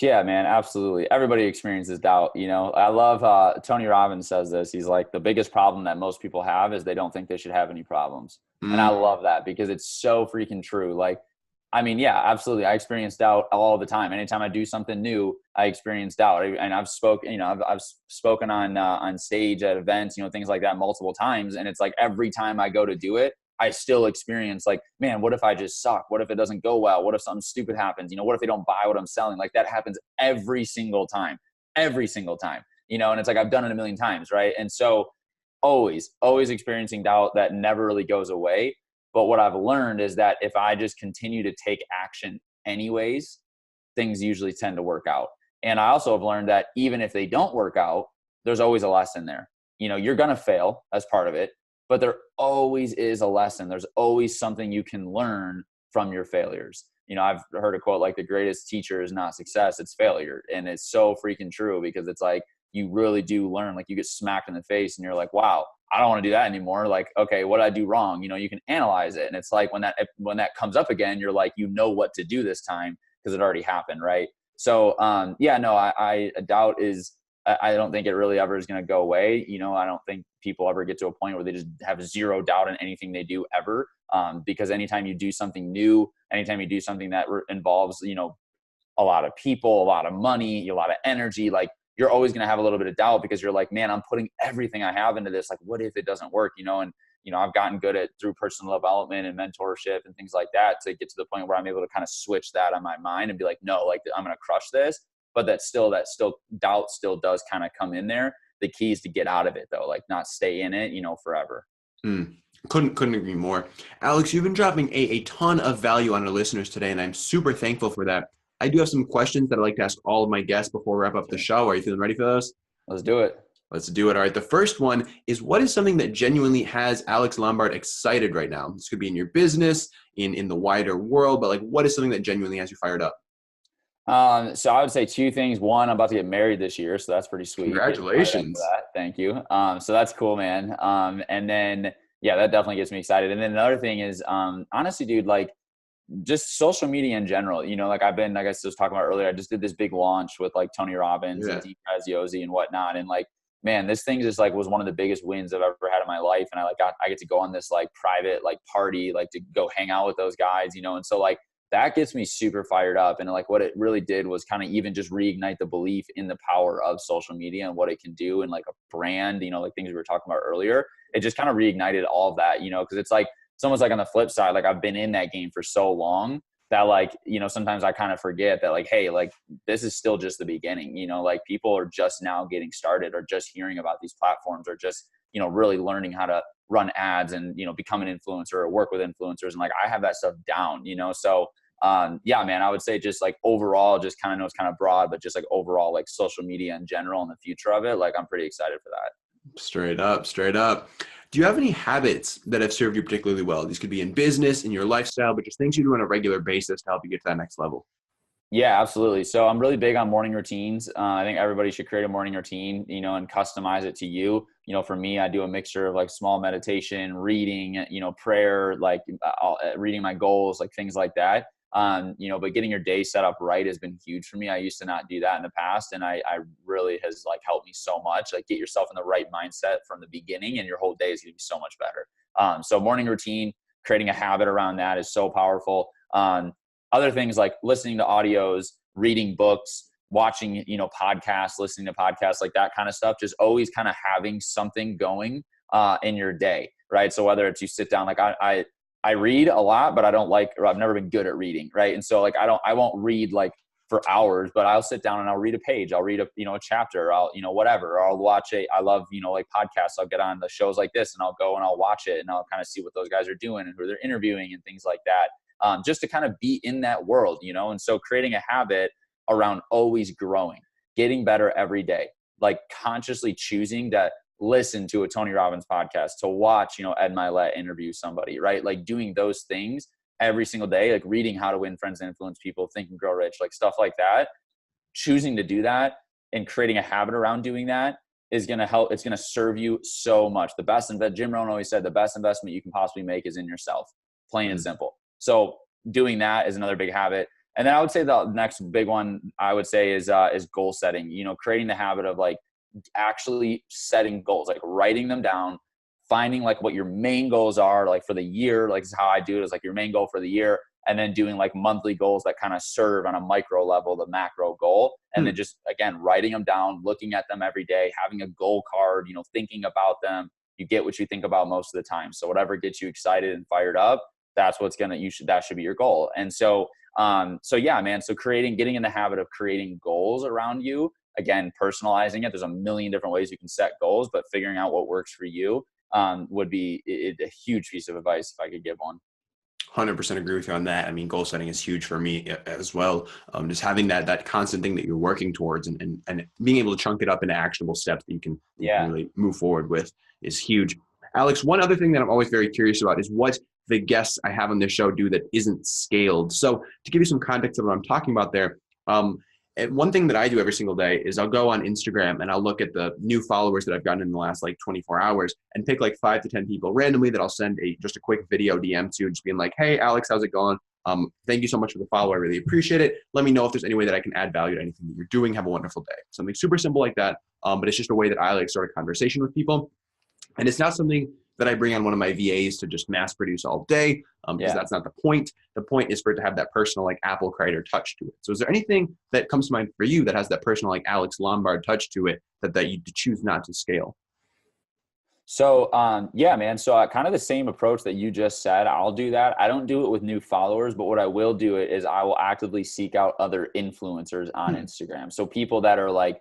Yeah, man, absolutely. Everybody experiences doubt. I love Tony Robbins says this. He's like, the biggest problem that most people have is they don't think they should have any problems. And I love that because it's so freaking true. Like, yeah, absolutely. I experience doubt all the time. Anytime I do something new, I experience doubt. And I've spoken, I've spoken on stage at events, things like that multiple times. And it's like, every time I go to do it, I still experience like, man, what if I just suck? What if it doesn't go well? What if something stupid happens? What if they don't buy what I'm selling? Like that happens every single time, and it's like, I've done it a million times. Right. And so always experiencing doubt that never really goes away. But what I've learned is that if I just continue to take action anyways, things usually tend to work out. And I also have learned that even if they don't work out, there's always a lesson there. You're going to fail as part of it, but there always is a lesson. There's always something you can learn from your failures. I've heard a quote like, the greatest teacher is not success, it's failure. And it's so freaking true, because it's like, you really do learn. Like, you get smacked in the face and you're like, wow, I don't want to do that anymore. Like, okay, what did I do wrong? You can analyze it. And it's like, when that comes up again, you're like, what to do this time because it already happened. Right. So, I doubt I don't think it really ever is going to go away. I don't think people ever get to a point where they just have zero doubt in anything they do ever. Because anytime you do something new, anytime you do something that involves, a lot of people, a lot of money, a lot of energy, like, you're always going to have a little bit of doubt, because you're like, man, I'm putting everything I have into this. Like, what if it doesn't work? And I've gotten good at, through personal development and mentorship and things like that, to get to the point where I'm able to kind of switch that on my mind and be like, no, like, I'm going to crush this. But that doubt still does kind of come in there. The key is to get out of it though, like not stay in it, forever. Couldn't agree more. Alex, you've been dropping a ton of value on our listeners today, and I'm super thankful for that. I do have some questions that I'd like to ask all of my guests before we wrap up the show. Are you feeling ready for those? Let's do it. Let's do it. All right. The first one is, what is something that genuinely has Alex Lombard excited right now? This could be in your business, in the wider world, but like, what is something that genuinely has you fired up? So I would say two things. One, I'm about to get married this year, so that's pretty sweet. Congratulations. Thank you. So that's cool, man. And then, yeah, that definitely gets me excited. And then another thing is, honestly, dude, like, just social media in general, like like I was talking about earlier, I just did this big launch with like Tony Robbins and Dean Graziosi and whatnot. And like, man, this thing just like was one of the biggest wins I've ever had in my life. And I get to go on this like private, like party, like to go hang out with those guys, and so like, that gets me super fired up. And like, what it really did was kind of even just reignite the belief in the power of social media and what it can do, and like a brand, like things we were talking about earlier. It just kind of reignited all of that, because it's like, it's almost like on the flip side, like I've been in that game for so long that like, you know, sometimes I kind of forget that like, hey, like this is still just the beginning, you know, like people are just now getting started or just hearing about these platforms or just, you know, really learning how to run ads and, you know, become an influencer or work with influencers. And like, I have that stuff down, you know? So, yeah, man, I would say just like overall, just kind of know it's kind of broad, but just like overall, like social media in general and the future of it, like I'm pretty excited for that. Straight up, straight up. Do you have any habits that have served you particularly well? These could be in business, in your lifestyle, but just things you do on a regular basis to help you get to that next level. Yeah, absolutely. So I'm really big on morning routines. I think everybody should create a morning routine, you know, and customize it to you. You know, for me, I do a mixture of like small meditation, reading, you know, prayer, like reading my goals, like things like that. You know, but getting your day set up right has been huge for me. I used to not do that in the past, and I really has like helped me so much. Like get yourself in the right mindset from the beginning, and your whole day is going to be so much better. So morning routine, creating a habit around that is so powerful. Other things like listening to audios, reading books, watching, you know, podcasts, listening to podcasts, like that kind of stuff, just always kind of having something going in your day, right? So whether it's you sit down, like I read a lot, but I don't like, or I've never been good at reading, right? And so like I won't read like for hours, but I'll sit down and I'll read a page. I'll read a, you know, a chapter, I'll, you know, whatever, or I'll watch I love, you know, like podcasts. I'll get on the shows like this and I'll go and I'll watch it and I'll kind of see what those guys are doing and who they're interviewing and things like that. Just to kind of be in that world, you know? And so creating a habit around always growing, getting better every day, like consciously choosing to listen to a Tony Robbins podcast, to watch, you know, Ed Milet interview somebody, right? Like doing those things every single day, like reading How to Win Friends and Influence People, Think and Grow Rich, like stuff like that. Choosing to do that and creating a habit around doing that is going to help. It's going to serve you so much. The best investment, Jim Rohn always said, the best investment you can possibly make is in yourself, plain and simple. So doing that is another big habit. And then I would say the next big one I would say is goal setting, you know, creating the habit of like actually setting goals, like writing them down, finding like what your main goals are, like for the year, like this is how I do it, is like your main goal for the year. And then doing like monthly goals that kind of serve on a micro level, the macro goal. And then just, again, writing them down, looking at them every day, having a goal card, you know, thinking about them. You get what you think about most of the time. So whatever gets you excited and fired up, that's what's that should be your goal. And so, yeah, man, so getting in the habit of creating goals around you, again, personalizing it. There's a million different ways you can set goals, but figuring out what works for you, would be a huge piece of advice if I could give one. 100% agree with you on that. I mean, goal setting is huge for me as well. Just having that constant thing that you're working towards and being able to chunk it up into actionable steps that you can really move forward with is huge. Alex, one other thing that I'm always very curious about is what the guests I have on this show do that isn't scaled. So to give you some context of what I'm talking about there, and one thing that I do every single day is I'll go on Instagram and I'll look at the new followers that I've gotten in the last like 24 hours and pick like 5 to 10 people randomly that I'll send just a quick video DM to, just being like, hey, Alex, how's it going? Thank you so much for the follow. I really appreciate it. Let me know if there's any way that I can add value to anything that you're doing. Have a wonderful day. Something super simple like that. But it's just a way that I like start a conversation with people. And it's not something that I bring on one of my VAs to just mass produce all day, because that's not the point. The point is for it to have that personal, like Apple Crider touch to it. So is there anything that comes to mind for you that has that personal, like Alex Lombard touch to it that you choose not to scale? So, yeah, man. So kind of the same approach that you just said, I'll do that. I don't do it with new followers, but what I will do is I will actively seek out other influencers on Instagram. So people that are like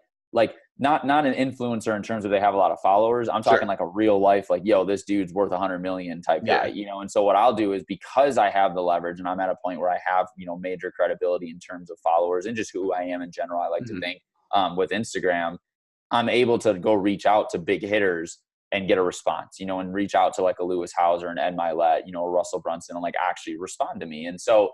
not an influencer in terms of they have a lot of followers. I'm talking like a real life, like, yo, this dude's worth 100 million type guy, you know? And so what I'll do is, because I have the leverage and I'm at a point where I have, you know, major credibility in terms of followers and just who I am in general, I like to think, with Instagram, I'm able to go reach out to big hitters and get a response, you know, and reach out to like a Lewis Hauser and Ed Milet, you know, or Russell Brunson, and like actually respond to me. And so,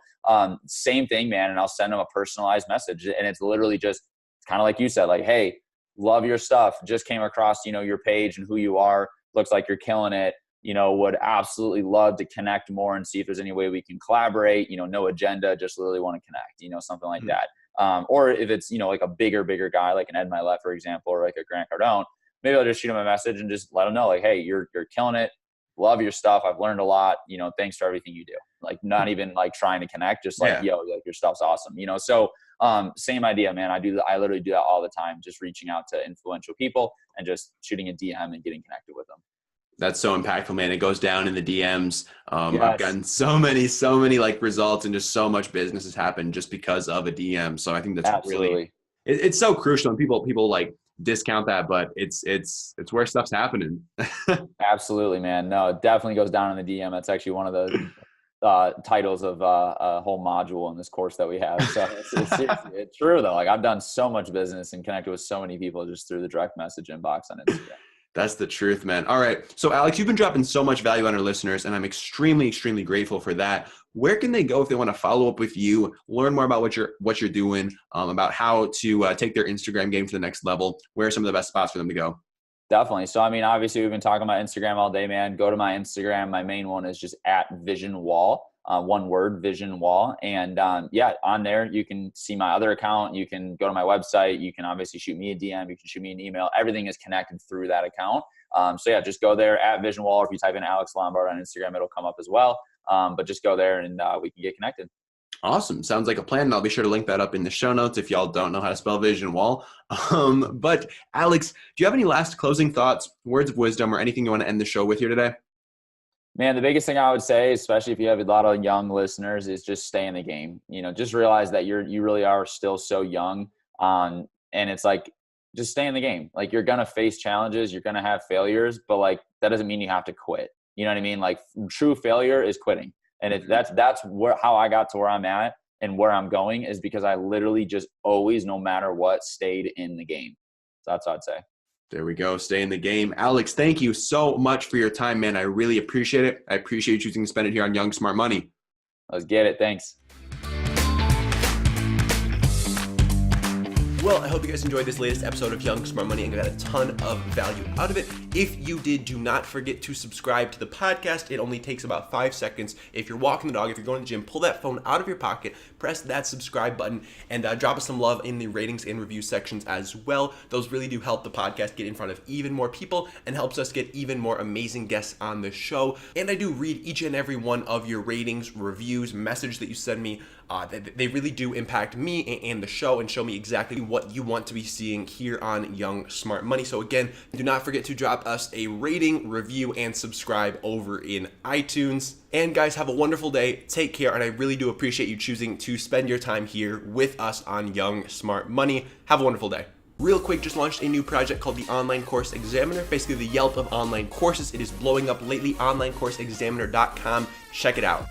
same thing, man. And I'll send them a personalized message, and it's literally just kind of like you said, like, hey, love your stuff. Just came across, you know, your page and who you are. Looks like you're killing it. You know, would absolutely love to connect more and see if there's any way we can collaborate, you know, no agenda, just literally want to connect, you know, something like that. Or if it's, you know, like a bigger guy, like an Ed Milet, for example, or like a Grant Cardone, maybe I'll just shoot him a message and just let him know, like, hey, you're killing it. Love your stuff. I've learned a lot, you know, thanks for everything you do. Like, not even like trying to connect, just like, yo, like your stuff's awesome, you know? So, same idea, man. I literally do that all the time. Just reaching out to influential people and just shooting a DM and getting connected with them. That's so impactful, man. It goes down in the DMs. I've Yes, gotten so many like results, and just so much business has happened just because of a DM. So I think that's really, absolutely. it's so crucial, and people like discount that, but it's where stuff's happening. Absolutely, man. No, it definitely goes down in the DM. That's actually one of the titles of a whole module in this course that we have. So it's seriously, it's true though. Like I've done so much business and connected with so many people just through the direct message inbox on Instagram. That's the truth, man. All right. So Alex, you've been dropping so much value on our listeners, and I'm extremely grateful for that. Where can they go if they want to follow up with you, learn more about what you're doing, about how to take their Instagram game to the next level? Where are some of the best spots for them to go? Definitely. So, I mean, obviously we've been talking about Instagram all day, man. Go to my Instagram. My main one is just at Vision Wall, one word, Vision Wall. And yeah, on there, you can see my other account. You can go to my website. You can obviously shoot me a DM. You can shoot me an email. Everything is connected through that account. So yeah, just go there at Vision Wall. Or if you type in Alex Lombard on Instagram, it'll come up as well. But just go there and we can get connected. Awesome. Sounds like a plan. And I'll be sure to link that up in the show notes if y'all don't know how to spell Vision Wall. But Alex, do you have any last closing thoughts, words of wisdom, or anything you want to end the show with here today? Man, the biggest thing I would say, especially if you have a lot of young listeners, is just stay in the game. You know, just realize that you really are still so young. And it's like, just stay in the game. Like you're going to face challenges, you're going to have failures, but like, that doesn't mean you have to quit. You know what I mean? Like true failure is quitting. And that's how I got to where I'm at and where I'm going is because I literally just always, no matter what, stayed in the game. So that's what I'd say. There we go. Stay in the game. Alex, thank you so much for your time, man. I really appreciate it. I appreciate you choosing to spend it here on Young Smart Money. Let's get it. Thanks. Well, I hope you guys enjoyed this latest episode of Young Smart Money and got a ton of value out of it. If you did, do not forget to subscribe to the podcast. It only takes about 5 seconds. If you're walking the dog, if you're going to the gym, pull that phone out of your pocket, press that subscribe button, and drop us some love in the ratings and review sections as well. Those really do help the podcast get in front of even more people and helps us get even more amazing guests on the show. And I do read each and every one of your ratings, reviews, message that you send me. They really do impact me and the show and show me exactly what you want to be seeing here on Young Smart Money. So again, do not forget to drop us a rating, review, and subscribe over in iTunes. And guys, have a wonderful day. Take care. And I really do appreciate you choosing to spend your time here with us on Young Smart Money. Have a wonderful day. Real quick, just launched a new project called the Online Course Examiner, basically the Yelp of online courses. It is blowing up lately, onlinecourseexaminer.com. Check it out.